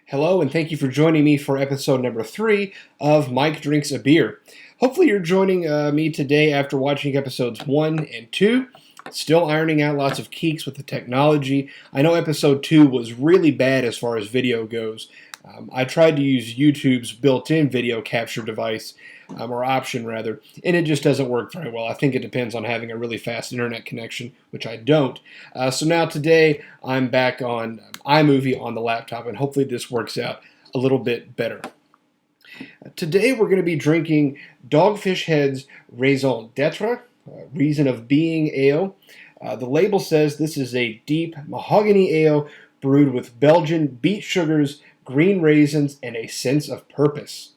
Hello, and thank you for joining me for episode number 3 of Mike Drinks a Beer. Hopefully, you're joining me today after watching episodes 1 and 2. Still ironing out lots of kinks with the technology. I know episode 2 was really bad as far as video goes. I tried to use YouTube's built-in video capture device, or option rather, and it just doesn't work very well. I think it depends on having a really fast internet connection, which I don't. So now today I'm back on iMovie on the laptop, and hopefully this works out a little bit better. Today we're going to be drinking Dogfish Head's Raison d'etre, Reason of Being Ale. The label says this is a deep mahogany ale brewed with Belgian beet sugars, green raisins, and a sense of purpose.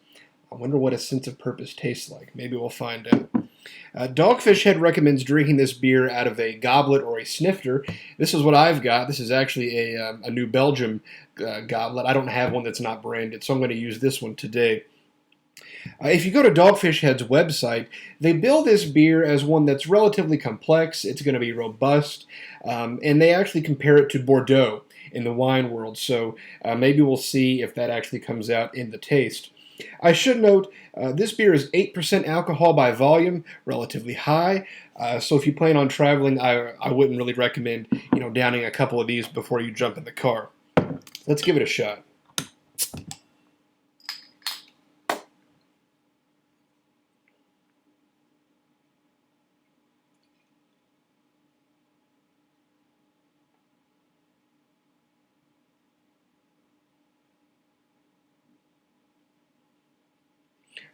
I wonder what a sense of purpose tastes like. Maybe we'll find out. Dogfish Head recommends drinking this beer out of a goblet or a snifter. This is what I've got. This is actually a New Belgium goblet. I don't have one that's not branded, so I'm going to use this one today. If you go to Dogfish Head's website, they bill this beer as one that's relatively complex. It's going to be robust, and they actually compare it to Bordeaux in the wine world. So maybe we'll see if that actually comes out in the taste. I should note, this beer is 8% alcohol by volume, relatively high. So if you plan on traveling, I wouldn't really recommend, downing a couple of these before you jump in the car. Let's give it a shot.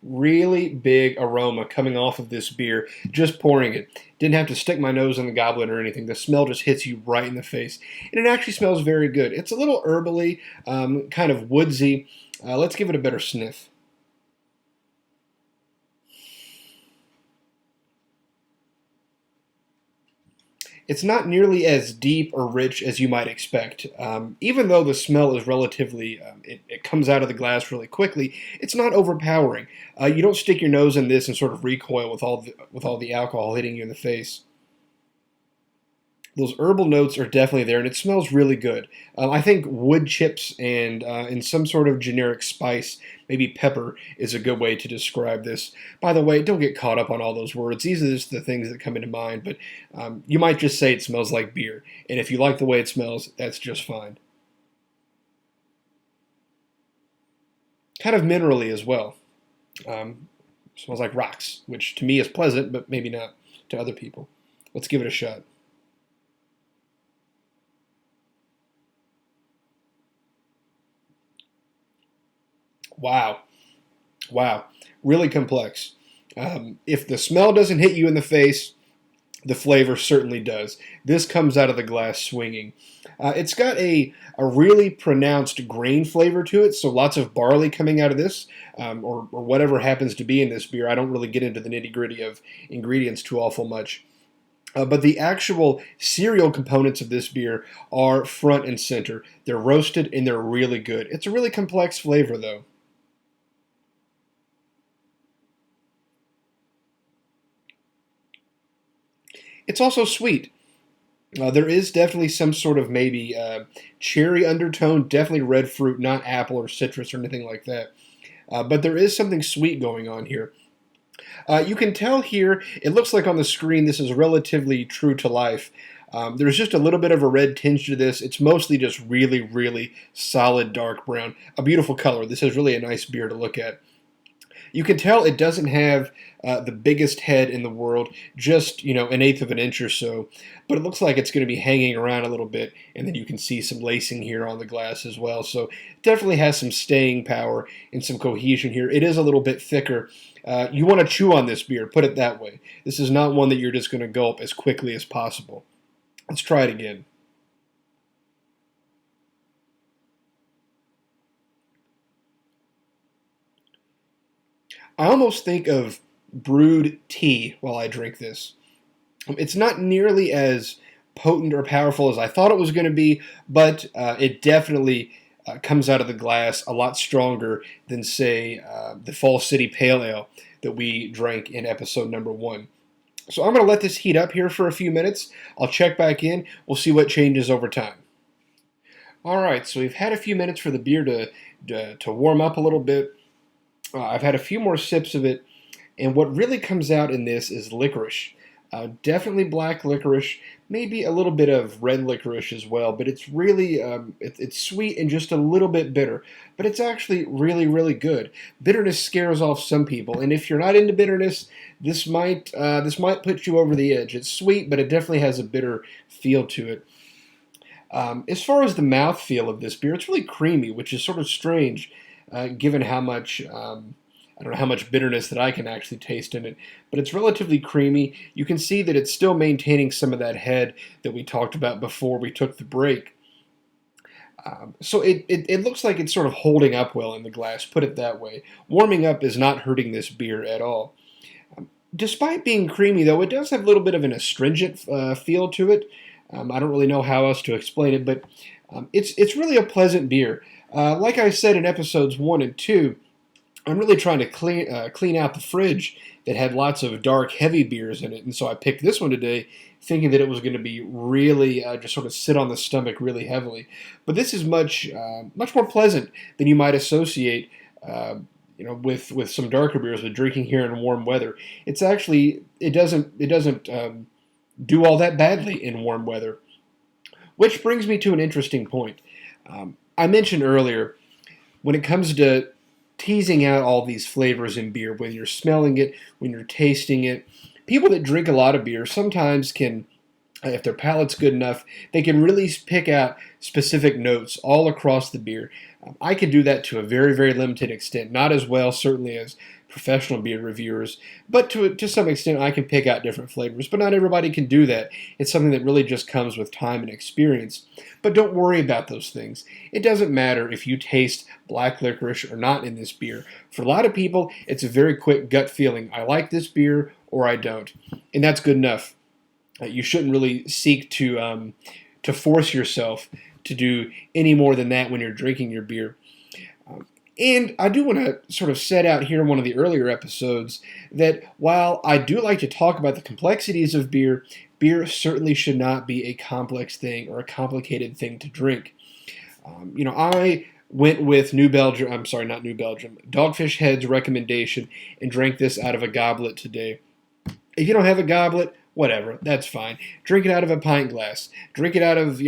Really big aroma coming off of this beer, just pouring it. Didn't have to stick my nose in the goblet or anything. The smell just hits you right in the face. And it actually smells very good. It's a little herbally, kind of woodsy. Let's give it a better sniff. It's not nearly as deep or rich as you might expect. Even though the smell is relatively, it comes out of the glass really quickly, it's not overpowering. You don't stick your nose in this and sort of recoil with all the alcohol hitting you in the face. Those herbal notes are definitely there, and it smells really good. I think wood chips and some sort of generic spice, maybe pepper, is a good way to describe this. By the way, don't get caught up on all those words. These are just the things that come into mind, but you might just say it smells like beer. And if you like the way it smells, that's just fine. Kind of minerally as well. Smells like rocks, which to me is pleasant, but maybe not to other people. Let's give it a shot. Wow. Wow. Really complex. If the smell doesn't hit you in the face, the flavor certainly does. This comes out of the glass swinging. It's got a really pronounced grain flavor to it, so lots of barley coming out of this, or whatever happens to be in this beer. I don't really get into the nitty gritty of ingredients too awful much. But the actual cereal components of this beer are front and center. They're roasted and they're really good. It's a really complex flavor, though. It's also sweet. There is definitely some sort of maybe cherry undertone, definitely red fruit, not apple or citrus or anything like that. But there is something sweet going on here. You can tell here, it looks like on the screen this is relatively true to life. There's just a little bit of a red tinge to this. It's mostly just really, really solid dark brown. A beautiful color. This is really a nice beer to look at. You can tell it doesn't have the biggest head in the world, just an eighth of an inch or so, but it looks like it's going to be hanging around a little bit, and then you can see some lacing here on the glass as well. So it definitely has some staying power and some cohesion here. It is a little bit thicker. You want to chew on this beer, put it that way. This is not one that you're just going to gulp as quickly as possible. Let's try it again. I almost think of brewed tea while I drink this. It's not nearly as potent or powerful as I thought it was going to be, but it definitely comes out of the glass a lot stronger than, say, the Fall City Pale Ale that we drank in episode number 1. So I'm going to let this heat up here for a few minutes. I'll check back in. We'll see what changes over time. All right, so we've had a few minutes for the beer to warm up a little bit. I've had a few more sips of it, and what really comes out in this is licorice. Definitely black licorice, maybe a little bit of red licorice as well, but it's really it's sweet and just a little bit bitter. But it's actually really, really good. Bitterness scares off some people, and if you're not into bitterness, this might put you over the edge. It's sweet, but it definitely has a bitter feel to it. As far as the mouthfeel of this beer, it's really creamy, which is sort of strange, given how much I don't know how much bitterness that I can actually taste in it. But it's relatively creamy. You can see that it's still maintaining some of that head that we talked about before we took the break. So it looks like it's sort of holding up well in the glass, put it that way. Warming up is not hurting this beer at all. Despite being creamy, though, it does have a little bit of an astringent feel to it. I don't really know how else to explain it, but it's really a pleasant beer. Like I said in episodes 1 and 2, I'm really trying to clean out the fridge that had lots of dark, heavy beers in it, and so I picked this one today, thinking that it was going to be really just sort of sit on the stomach really heavily. But this is much more pleasant than you might associate, with some darker beers with drinking here in warm weather. It's actually it doesn't do all that badly in warm weather. Which brings me to an interesting point. I mentioned earlier, when it comes to teasing out all these flavors in beer, when you're smelling it, when you're tasting it, people that drink a lot of beer sometimes can, if their palate's good enough, they can really pick out specific notes all across the beer. I can do that to a very, very limited extent. Not as well, certainly, as professional beer reviewers, but to some extent I can pick out different flavors, but not everybody can do that. It's something that really just comes with time and experience. But don't worry about those things. It doesn't matter if you taste black licorice or not in this beer. For a lot of people, it's a very quick gut feeling. I like this beer or I don't. And that's good enough. You shouldn't really seek to force yourself to do any more than that when you're drinking your beer. And I do want to sort of set out here in one of the earlier episodes that while I do like to talk about the complexities of beer, beer certainly should not be a complex thing or a complicated thing to drink. I went with Dogfish Head's recommendation and drank this out of a goblet today. If you don't have a goblet, whatever, that's fine. Drink it out of a pint glass. Drink it out of,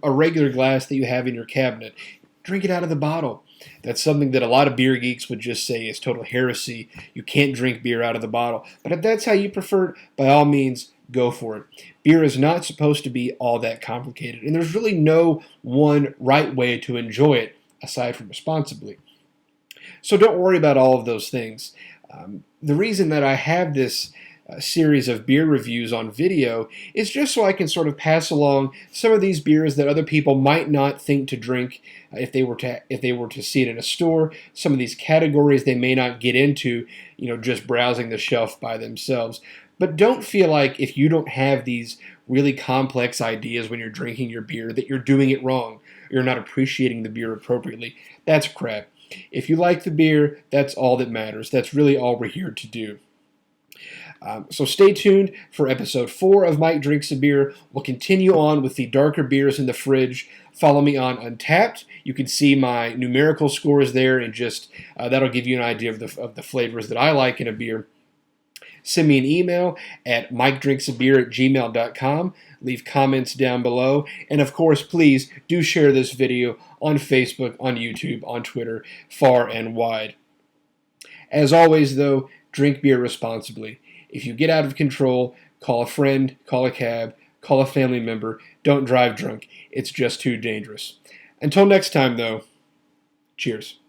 a regular glass that you have in your cabinet. Drink it out of the bottle. That's something that a lot of beer geeks would just say is total heresy. You can't drink beer out of the bottle. But if that's how you prefer it, by all means, go for it. Beer is not supposed to be all that complicated, and there's really no one right way to enjoy it, aside from responsibly. So don't worry about all of those things. The reason that I have this series of beer reviews on video is just so I can sort of pass along some of these beers that other people might not think to drink if they were to see it in a store. Some of these categories they may not get into, just browsing the shelf by themselves. But don't feel like if you don't have these really complex ideas when you're drinking your beer that you're doing it wrong. You're not appreciating the beer appropriately. That's crap. If you like the beer, that's all that matters. That's really all we're here to do. So stay tuned for episode 4 of Mike Drinks a Beer. We'll continue on with the darker beers in the fridge. Follow me on Untapped. You can see my numerical scores there, and just that'll give you an idea of the flavors that I like in a beer. Send me an email at mikedrinksabeer@gmail.com. Leave comments down below. And of course, please do share this video on Facebook, on YouTube, on Twitter, far and wide. As always, though, drink beer responsibly. If you get out of control, call a friend, call a cab, call a family member. Don't drive drunk. It's just too dangerous. Until next time, though, cheers.